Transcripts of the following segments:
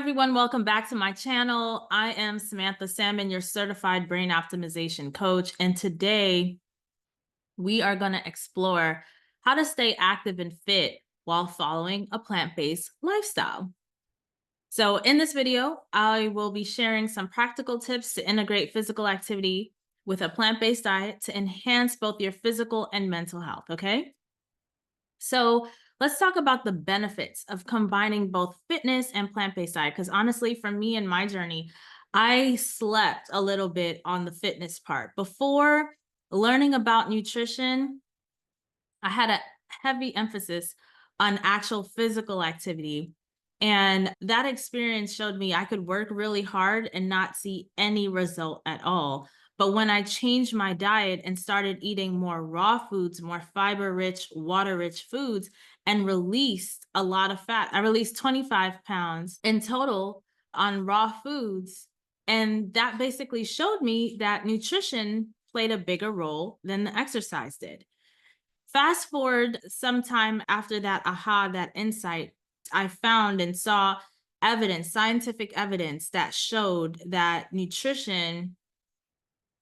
everyone, welcome back to my channel. I am Samantha Salmon, your certified brain optimization coach. And today we are going to explore how to stay active and fit while following a plant-based lifestyle. So in this video, I will be sharing some practical tips to integrate physical activity with a plant-based diet to enhance both your physical and mental health, okay? So let's talk about the benefits of combining both fitness and plant-based diet. Because honestly, for me and my journey, I slept a little bit on the fitness part. Before learning about nutrition, I had a heavy emphasis on actual physical activity. And that experience showed me I could work really hard and not see any result at all. But when I changed my diet and started eating more raw foods, more fiber-rich, water-rich foods, and released a lot of fat, I released 25 pounds in total on raw foods. And that basically showed me that nutrition played a bigger role than the exercise did. Fast forward sometime after that that insight, I found and saw evidence, scientific evidence that showed that nutrition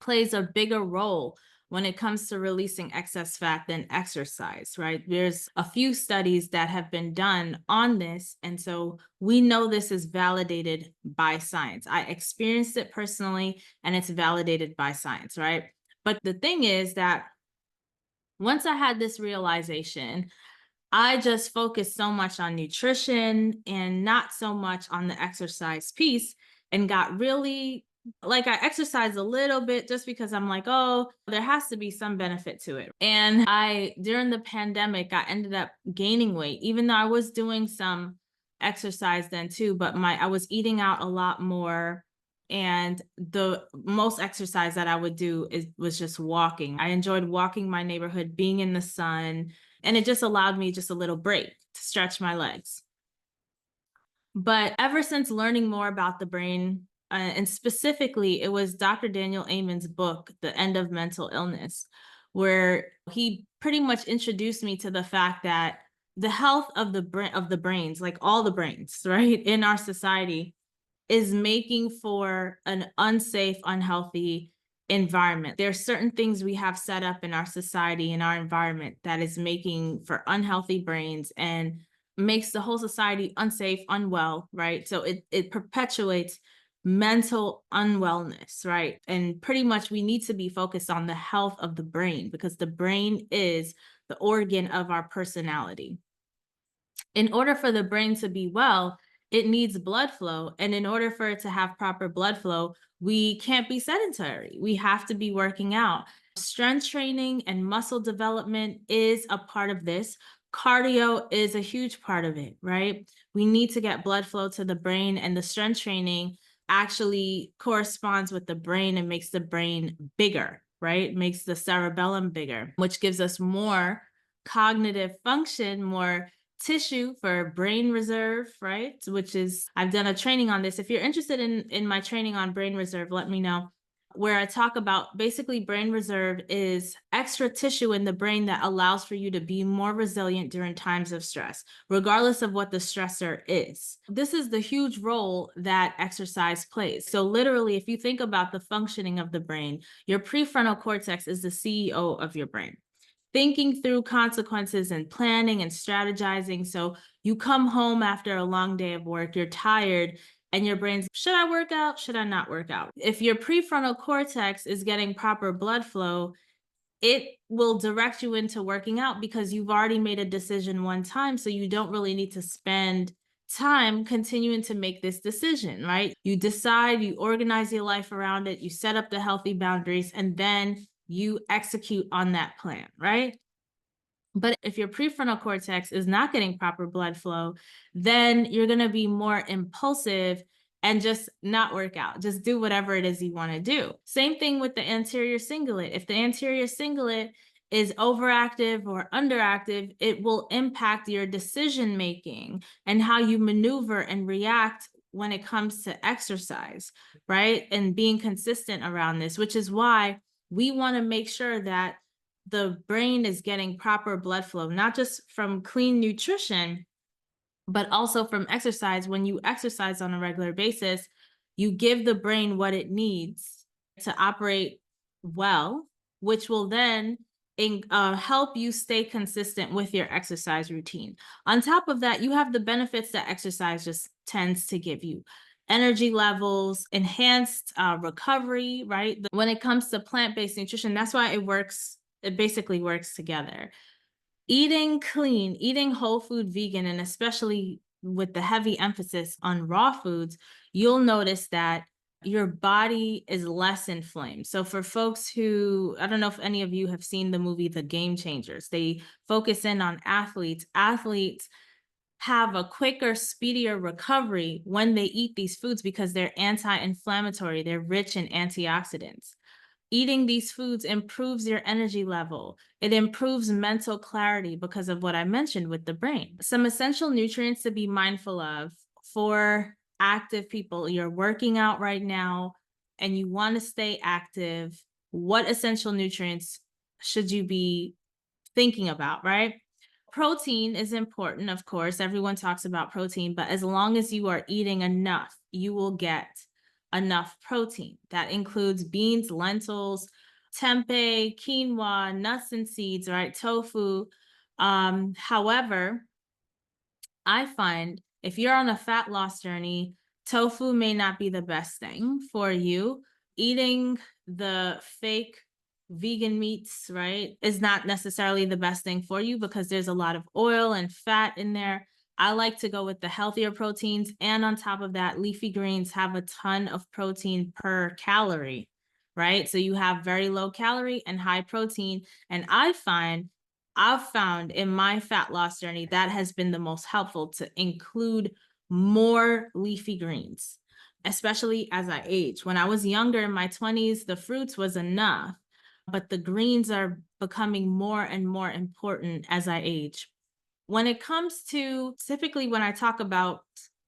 plays a bigger role when it comes to releasing excess fat than exercise, right? There's a few studies that have been done on this. And so we know this is validated by science. I experienced it personally, and it's validated by science, right? But the thing is that once I had this realization, I just focused so much on nutrition and not so much on the exercise piece, and got really like, I exercised a little bit just because I'm like, oh, there has to be some benefit to it. And during the pandemic, I ended up gaining weight, even though I was doing some exercise then too, but I was eating out a lot more. And the most exercise that I would do was just walking. I enjoyed walking my neighborhood, being in the sun, and it just allowed me just a little break to stretch my legs. But ever since learning more about the brain, and specifically, it was Dr. Daniel Amen's book, The End of Mental Illness, where he pretty much introduced me to the fact that the health of the brains, like all the brains, right, in our society, is making for an unsafe, unhealthy environment. There are certain things we have set up in our society, in our environment, that is making for unhealthy brains and makes the whole society unsafe, unwell, right? So it perpetuates mental unwellness, right? And pretty much we need to be focused on the health of the brain, because the brain is the organ of our personality. In order for the brain to be well, it needs blood flow. And in order for it to have proper blood flow, we can't be sedentary. We have to be working out. Strength training and muscle development is a part of this. Cardio is a huge part of it, right? We need to get blood flow to the brain, and the strength training actually corresponds with the brain and makes the brain bigger, right? Makes the cerebellum bigger, which gives us more cognitive function, more tissue for brain reserve, right? Which is, I've done a training on this. If you're interested in my training on brain reserve, let me know, where I talk about basically brain reserve is extra tissue in the brain that allows for you to be more resilient during times of stress, regardless of what the stressor is. This is the huge role that exercise plays. So literally, if you think about the functioning of the brain, your prefrontal cortex is the CEO of your brain, thinking through consequences and planning and strategizing. So you come home after a long day of work, you're tired, and your brain's, should I work out? Should I not work out? If your prefrontal cortex is getting proper blood flow, it will direct you into working out because you've already made a decision one time. So you don't really need to spend time continuing to make this decision, right? You decide, you organize your life around it, you set up the healthy boundaries, and then you execute on that plan, right? But if your prefrontal cortex is not getting proper blood flow, then you're going to be more impulsive and just not work out. Just do whatever it is you want to do. Same thing with the anterior cingulate. If the anterior cingulate is overactive or underactive, it will impact your decision making and how you maneuver and react when it comes to exercise, right? And being consistent around this, which is why we want to make sure that the brain is getting proper blood flow, not just from clean nutrition, But also from exercise, when you exercise on a regular basis, you give the brain what it needs to operate well, which will then help you stay consistent with your exercise routine. On top of that, you have the benefits that exercise just tends to give you: energy levels, enhanced recovery, right? When it comes to plant based nutrition, that's why it works. It basically works together. Eating clean, eating whole food vegan, and especially with the heavy emphasis on raw foods, you'll notice that your body is less inflamed. So for folks who, I don't know if any of you have seen the movie The Game Changers, they focus in on athletes. Athletes have a quicker, speedier recovery when they eat these foods because they're anti-inflammatory, they're rich in antioxidants. Eating these foods improves your energy level. It improves mental clarity because of what I mentioned with the brain. Some essential nutrients to be mindful of for active people. You're working out right now and you want to stay active. What essential nutrients should you be thinking about, right? Protein is important, of course. Everyone talks about protein, but as long as you are eating enough, you will get enough protein. That includes beans, lentils, tempeh, quinoa, nuts and seeds, right? Tofu. However, I find if you're on a fat loss journey, tofu may not be the best thing for you. Eating the fake vegan meats, right, is not necessarily the best thing for you because there's a lot of oil and fat in there. I like to go with the healthier proteins. And on top of that, leafy greens have a ton of protein per calorie, right? So you have very low calorie and high protein. And I've found in my fat loss journey that has been the most helpful to include more leafy greens, especially as I age. When I was younger in my 20s, the fruits was enough, but the greens are becoming more and more important as I age. When it comes to typically when I talk about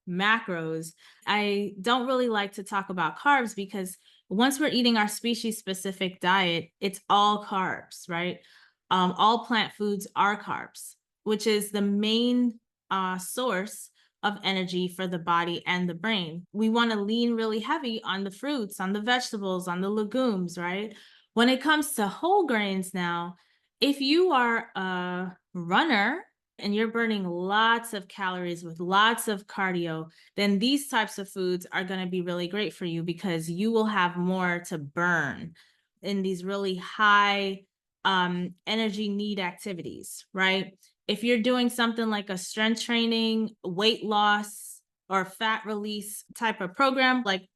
macros, I don't really like to talk about carbs because once we're eating our species specific diet, it's all carbs, right? All plant foods are carbs, which is the main source of energy for the body and the brain. We want to lean really heavy on the fruits, on the vegetables, on the legumes, right? When it comes to whole grains now, if you are a runner and you're burning lots of calories with lots of cardio, then these types of foods are going to be really great for you because you will have more to burn in these really high energy need activities, right? If you're doing something like a strength training, weight loss, or fat release type of program, like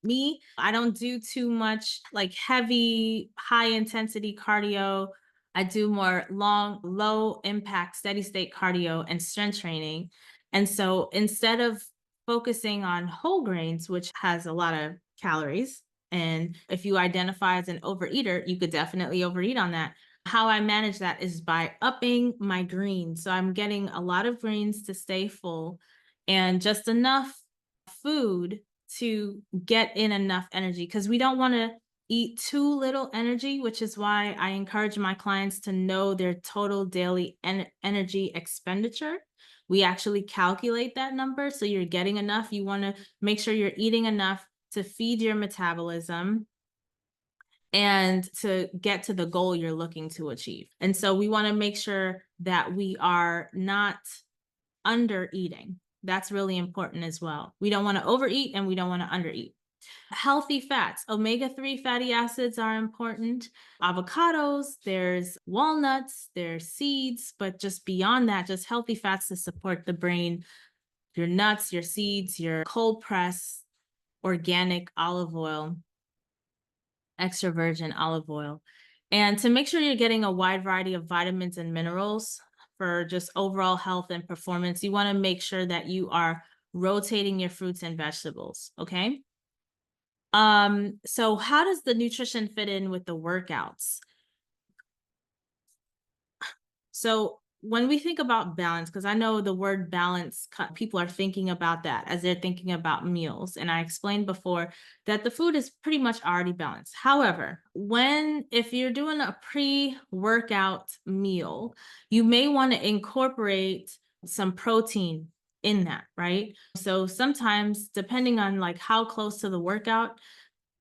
me, I don't do too much like heavy, high intensity cardio. I do more long, low impact, steady state cardio and strength training. And so instead of focusing on whole grains, which has a lot of calories, and if you identify as an overeater, you could definitely overeat on that. How I manage that is by upping my greens. So I'm getting a lot of greens to stay full and just enough food to get in enough energy because we don't want to eat too little energy, which is why I encourage my clients to know their total daily energy expenditure. We actually calculate that number. So you're getting enough. You want to make sure you're eating enough to feed your metabolism and to get to the goal you're looking to achieve. And so we want to make sure that we are not under eating. That's really important as well. We don't want to overeat and we don't want to undereat. Healthy fats, omega-3 fatty acids are important. Avocados, there's walnuts, there's seeds, but just beyond that, just healthy fats to support the brain, your nuts, your seeds, your cold press, organic olive oil, extra virgin olive oil. And to make sure you're getting a wide variety of vitamins and minerals for just overall health and performance, you want to make sure that you are rotating your fruits and vegetables, okay? So how does the nutrition fit in with the workouts? So when we think about balance, because I know the word balance, people are thinking about that as they're thinking about meals. And I explained before that the food is pretty much already balanced. However, if you're doing a pre-workout meal, you may want to incorporate some protein in that, right? So sometimes, depending on like how close to the workout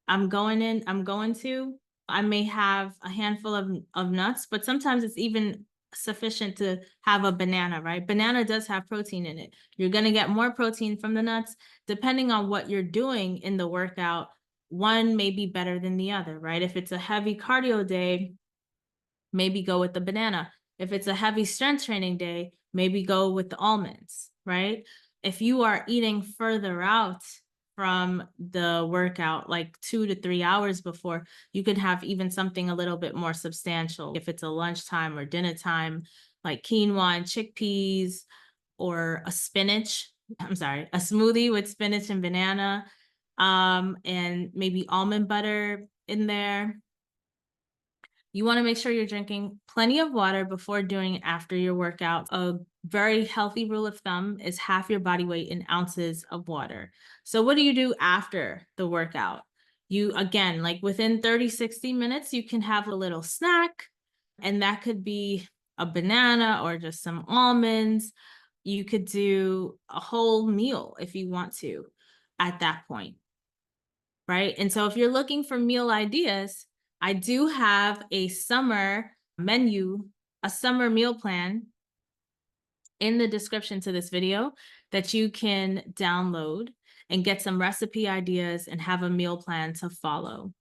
I'm going to, I may have a handful of nuts, but sometimes it's even sufficient to have a banana, right? Banana does have protein in it. You're going to get more protein from the nuts. Depending on what you're doing in the workout, one may be better than the other, right? If it's a heavy cardio day, maybe go with the banana. If it's a heavy strength training day, maybe go with the almonds, right? If you are eating further out from the workout, like 2 to 3 hours before, you can have even something a little bit more substantial. If it's a lunchtime or dinner time, like quinoa and chickpeas, or a smoothie with spinach and banana, and maybe almond butter in there. You want to make sure you're drinking plenty of water before, during, and after your workout. A very healthy rule of thumb is half your body weight in ounces of water. So what do you do after the workout? You, again, like within 30-60 minutes, you can have a little snack, and that could be a banana or just some almonds. You could do a whole meal if you want to at that point, right? And so if you're looking for meal ideas, I do have a summer menu, a summer meal plan in the description to this video that you can download and get some recipe ideas and have a meal plan to follow.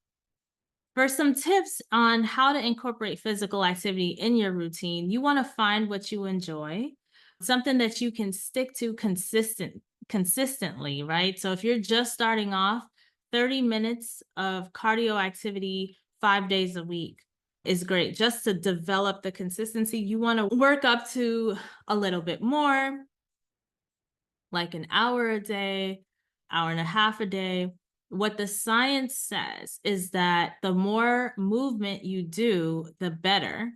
For some tips on how to incorporate physical activity in your routine, you want to find what you enjoy, something that you can stick to consistently, right? So if you're just starting off, 30 minutes of cardio activity 5 days a week is great. Just to develop the consistency, you want to work up to a little bit more, like an hour a day, hour and a half a day. What the science says is that the more movement you do, the better.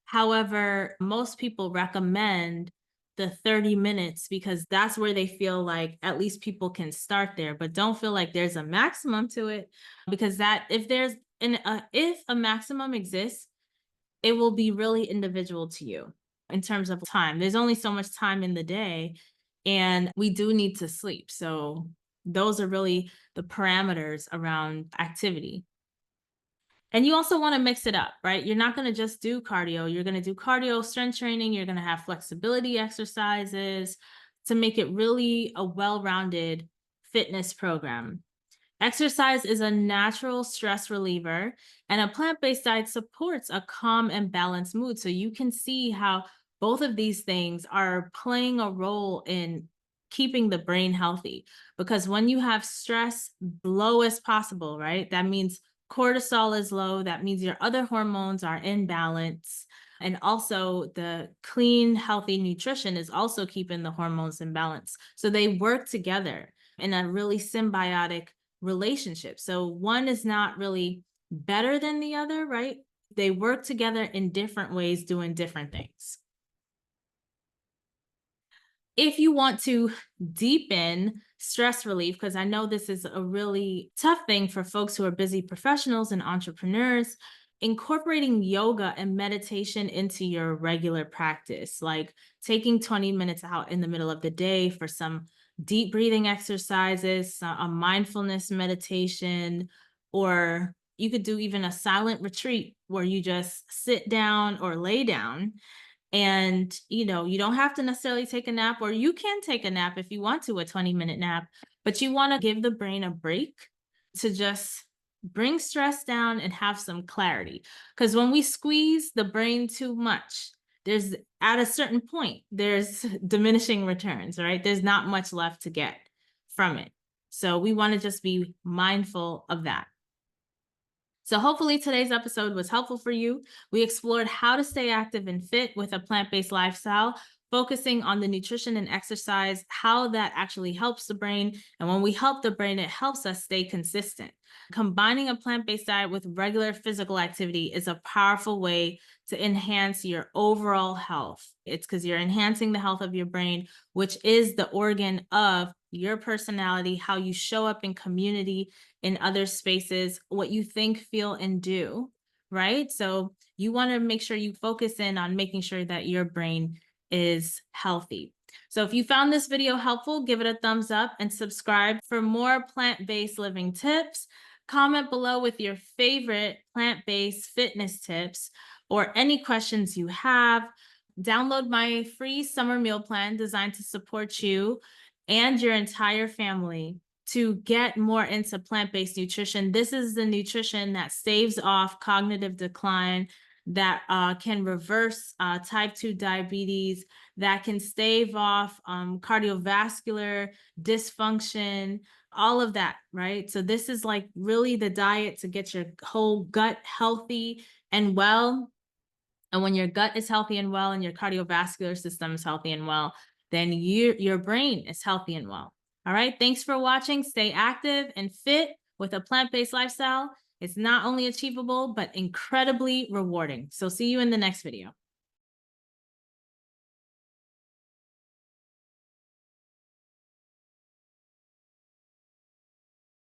However, most people recommend the 30 minutes because that's where they feel like at least people can start there, but don't feel like there's a maximum to it, because that if a maximum exists, it will be really individual to you in terms of time. There's only so much time in the day, and we do need to sleep. So those are really the parameters around activity. And you also want to mix it up, right? You're not going to just do cardio. You're going to do cardio, strength training. You're going to have flexibility exercises to make it really a well-rounded fitness program. Exercise is a natural stress reliever, and a plant-based diet supports a calm and balanced mood. So you can see how both of these things are playing a role in keeping the brain healthy. Because when you have stress low as possible, right? That means cortisol is low. That means your other hormones are in balance. And also the clean, healthy nutrition is also keeping the hormones in balance. So they work together in a really symbiotic relationship. So one is not really better than the other, right? They work together in different ways, doing different things. If you want to deepen stress relief, because I know this is a really tough thing for folks who are busy professionals and entrepreneurs, incorporating yoga and meditation into your regular practice, like taking 20 minutes out in the middle of the day for some deep breathing exercises, a mindfulness meditation, or you could do even a silent retreat where you just sit down or lay down. And, you don't have to necessarily take a nap, or you can take a nap if you want to, a 20-minute nap, but you want to give the brain a break to just bring stress down and have some clarity. Because when we squeeze the brain too much, at a certain point, there's diminishing returns, right? There's not much left to get from it. So we want to just be mindful of that. So hopefully today's episode was helpful for you. We explored how to stay active and fit with a plant-based lifestyle, focusing on the nutrition and exercise, how that actually helps the brain. And when we help the brain, it helps us stay consistent. Combining a plant-based diet with regular physical activity is a powerful way to enhance your overall health. It's because you're enhancing the health of your brain, which is the organ of your personality, how you show up in community, in other spaces, what you think, feel, and do, right? So you want to make sure you focus in on making sure that your brain is healthy. So if you found this video helpful, give it a thumbs up and subscribe for more plant-based living tips. Comment below with your favorite plant-based fitness tips or any questions you have. Download my free summer meal plan designed to support you and your entire family to get more into plant-based nutrition. This is the nutrition that staves off cognitive decline, that can reverse type 2 diabetes, that can stave off cardiovascular dysfunction, all of that, right? So this is like really the diet to get your whole gut healthy and well. And when your gut is healthy and well and your cardiovascular system is healthy and well, then your brain is healthy and well. All right, thanks for watching. Stay active and fit with a plant-based lifestyle. It's not only achievable, but incredibly rewarding. So see you in the next video.